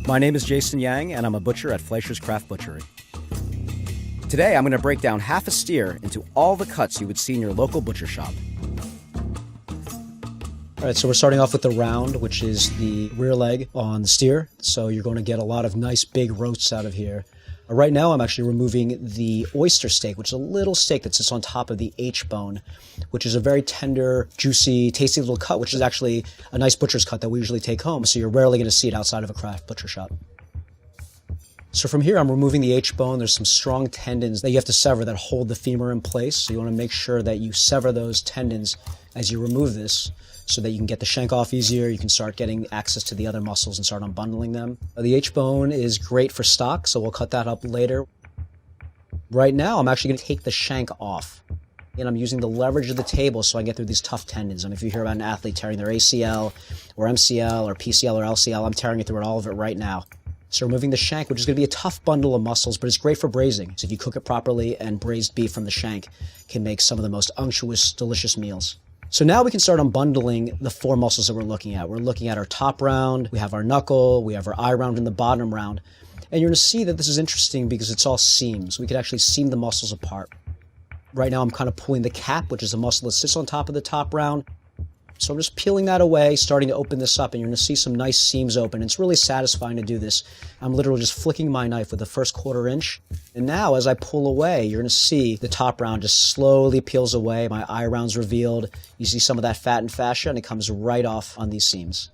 My name is Jason Yang, and I'm a butcher at Fleischer's Craft Butchery. Today, I'm going to break down half a steer into all the cuts you would see in your local butcher shop. All right, so we're starting off with the round, which is the rear leg on the steer. So you're going to get a lot of nice big roasts out of here. Right now, I'm actually removing the oyster steak, which is a little steak that sits on top of the H-bone, which is a very tender, juicy, tasty little cut, which is actually a nice butcher's cut that we usually take home. So you're rarely going to see it outside of a craft butcher shop. So from here, I'm removing the H-bone. There's some strong tendons that you have to sever that hold the femur in place. So you want to make sure that you sever those tendons as you remove this, so that you can get the shank off easier, you can start getting access to the other muscles and start unbundling them. The H-bone is great for stock, so we'll cut that up later. Right now, I'm actually going to take the shank off. And I'm using the leverage of the table so I can get through these tough tendons. And if you hear about an athlete tearing their ACL, or MCL, or PCL, or LCL, I'm tearing it through all of it right now. So removing the shank, which is going to be a tough bundle of muscles, but it's great for braising. So if you cook it properly, and braised beef from the shank can make some of the most unctuous, delicious meals. So now we can start unbundling the four muscles that we're looking at. We're looking at our top round, we have our knuckle, we have our eye round, and the bottom round. And you're going to see that this is interesting because it's all seams. We could actually seam the muscles apart. Right now I'm kind of pulling the cap, which is a muscle that sits on top of the top round. So I'm just peeling that away, starting to open this up, and you're going to see some nice seams open. It's really satisfying to do this. I'm literally just flicking my knife with the first 1/4 inch. And now as I pull away, you're going to see the top round just slowly peels away. My eye round's revealed. You see some of that fat and fascia, and it comes right off on these seams.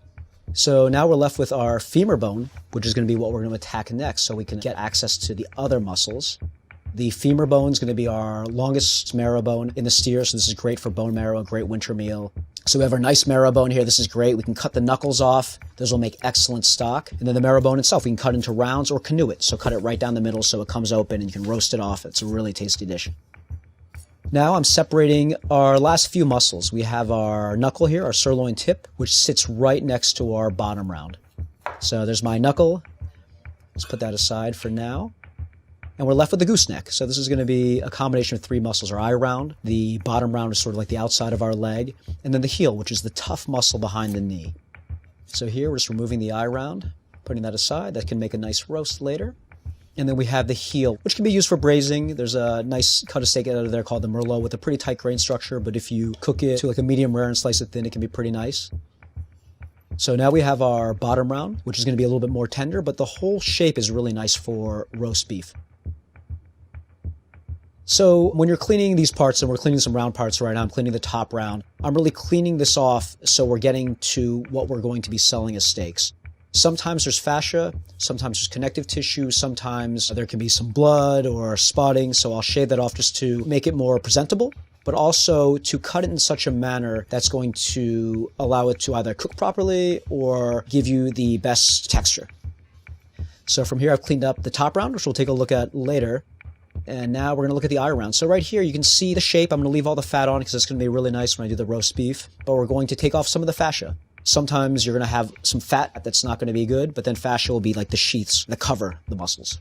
So now we're left with our femur bone, which is going to be what we're going to attack next, so we can get access to the other muscles. The femur bone is going to be our longest marrow bone in the steer, so this is great for bone marrow, a great winter meal. So we have our nice marrow bone here. This is great. We can cut the knuckles off. Those will make excellent stock. And then the marrow bone itself, we can cut into rounds or canoe it. So cut it right down the middle so it comes open and you can roast it off. It's a really tasty dish. Now I'm separating our last few muscles. We have our knuckle here, our sirloin tip, which sits right next to our bottom round. So there's my knuckle. Let's put that aside for now. And we're left with the gooseneck. So this is going to be a combination of three muscles. Our eye round, the bottom round is sort of like the outside of our leg, and then the heel, which is the tough muscle behind the knee. So here we're just removing the eye round, putting that aside. That can make a nice roast later. And then we have the heel, which can be used for braising. There's a nice cut of steak out of there called the Merlot with a pretty tight grain structure, but if you cook it to like a medium rare and slice it thin, it can be pretty nice. So now we have our bottom round, which is going to be a little bit more tender, but the whole shape is really nice for roast beef. So when you're cleaning these parts, and we're cleaning some round parts right now, I'm cleaning the top round, I'm really cleaning this off so we're getting to what we're going to be selling as steaks. Sometimes there's fascia, sometimes there's connective tissue, sometimes there can be some blood or spotting, so I'll shave that off just to make it more presentable, but also to cut it in such a manner that's going to allow it to either cook properly or give you the best texture. So from here I've cleaned up the top round, which we'll take a look at later. And now we're going to look at the eye round. So right here, you can see the shape. I'm going to leave all the fat on because it's going to be really nice when I do the roast beef. But we're going to take off some of the fascia. Sometimes you're going to have some fat that's not going to be good, but then fascia will be like the sheaths that cover the muscles.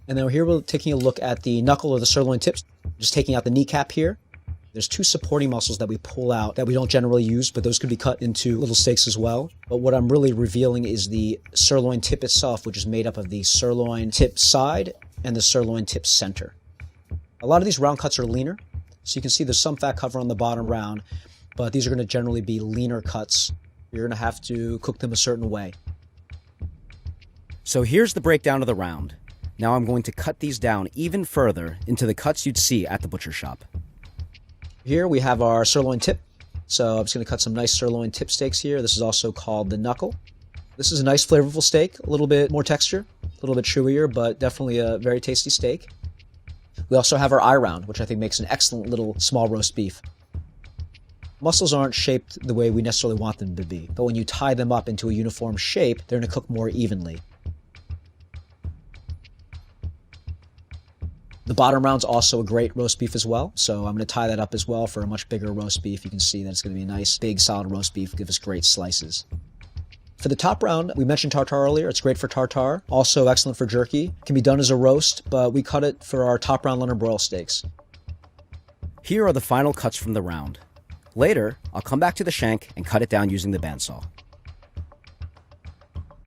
And then here we're taking a look at the knuckle or the sirloin tips, just taking out the kneecap here. There's two supporting muscles that we pull out that we don't generally use, but those could be cut into little steaks as well. But what I'm really revealing is the sirloin tip itself, which is made up of the sirloin tip side and the sirloin tip center. A lot of these round cuts are leaner, so you can see there's some fat cover on the bottom round, but these are going to generally be leaner cuts. You're going to have to cook them a certain way. So here's the breakdown of the round. Now I'm going to cut these down even further into the cuts you'd see at the butcher shop. Here we have our sirloin tip. So I'm just going to cut some nice sirloin tip steaks here. This is also called the knuckle. This is a nice flavorful steak, a little bit more texture, a little bit chewier, but definitely a very tasty steak. We also have our eye round, which I think makes an excellent little small roast beef. Muscles aren't shaped the way we necessarily want them to be, but when you tie them up into a uniform shape, they're going to cook more evenly. The bottom round's also a great roast beef as well, so I'm going to tie that up as well for a much bigger roast beef. You can see that it's going to be a nice, big, solid roast beef, give us great slices. For the top round, we mentioned tartare earlier. It's great for tartare, also excellent for jerky. Can be done as a roast, but we cut it for our top round London broil steaks. Here are the final cuts from the round. Later, I'll come back to the shank and cut it down using the bandsaw.